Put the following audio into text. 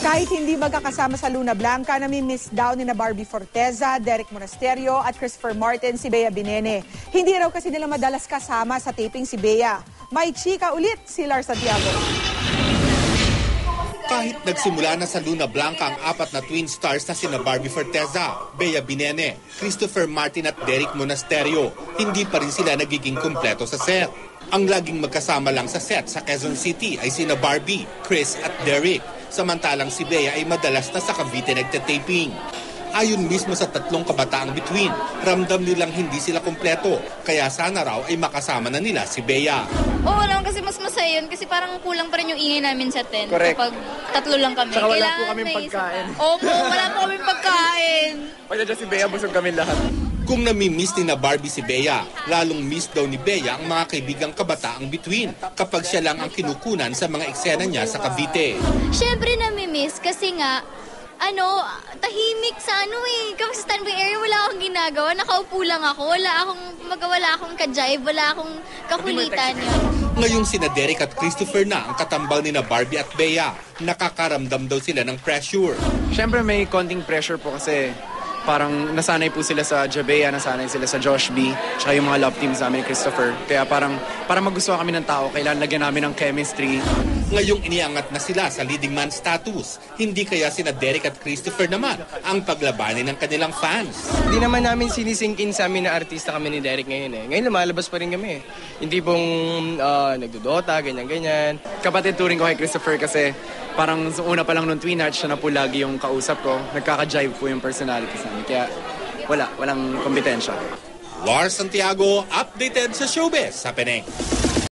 Kahit hindi magkakasama sa Luna Blanca, nami-miss daw ni na Barbie Forteza, Derek Monasterio at Christopher Martin si Bea Binene. Hindi raw kasi nila madalas kasama sa taping si Bea. May chika ulit si Lars Santiago. Kahit nagsimula na sa Luna Blanca ang apat na twin stars na sina Barbie Forteza, Bea Binene, Christopher Martin at Derek Monasterio, hindi pa rin sila nagiging kumpleto sa set. Ang laging magkasama lang sa set sa Quezon City ay sina Barbie, Chris at Derek. Samantalang si Bea ay madalas na sa Cavite nagtataping. Ayon mismo sa tatlong kabataang bituin, ramdam nilang hindi sila kumpleto. Kaya sana raw ay makasama na nila si Bea. Oo naman kasi mas masaya yun kasi parang kulang pa rin yung ingay namin sa tent. Correct. Kapag tatlo lang kami. Saka wala Kailangan po kaming may pagkain. Opo, wala po kaming pagkain. Pagka si Bea, busog kami lahat. Kung nami-miss ni na Barbie si Bea, lalong miss daw ni Bea ang mga kaibigang kabataang bituin kapag siya lang ang kinukunan sa mga eksena niya sa Cavite. Siyempre nami-miss kasi nga, tahimik sa kapag sa standby area, wala akong ginagawa. Nakaupo lang ako. Wala akong ka-jive, wala akong kakulitan yun. Ngayong sina Derek at Christopher na ang katambal ni na Barbie at Bea, nakakaramdam daw sila ng pressure. Siyempre may konting pressure po kasi parang nasanay po sila sa Jabea, nasanay sila sa Josh B, tsaka yung mga love team sa amin, Christopher. Kaya para magustuhan kami ng tao, kailangan lagyan namin ng chemistry. Ngayong iniangat na sila sa leading man status, hindi kaya sina Derek at Christopher naman ang paglabanin ng kanilang fans. Hindi naman namin sinisingkin sa amin na artista kami ni Derek ngayon eh. Ngayon lumalabas pa rin kami eh. Hindi pong nagdodota, ganyan-ganyan. Kapatid turing ko kay Christopher kasi parang una pa lang nung Twin Hearts, siya na po lagi yung kausap ko. Nagkaka-jive po yung personality sa amin. Kaya walang kompetensya. Lars Santiago, updated sa showbiz sa Penang.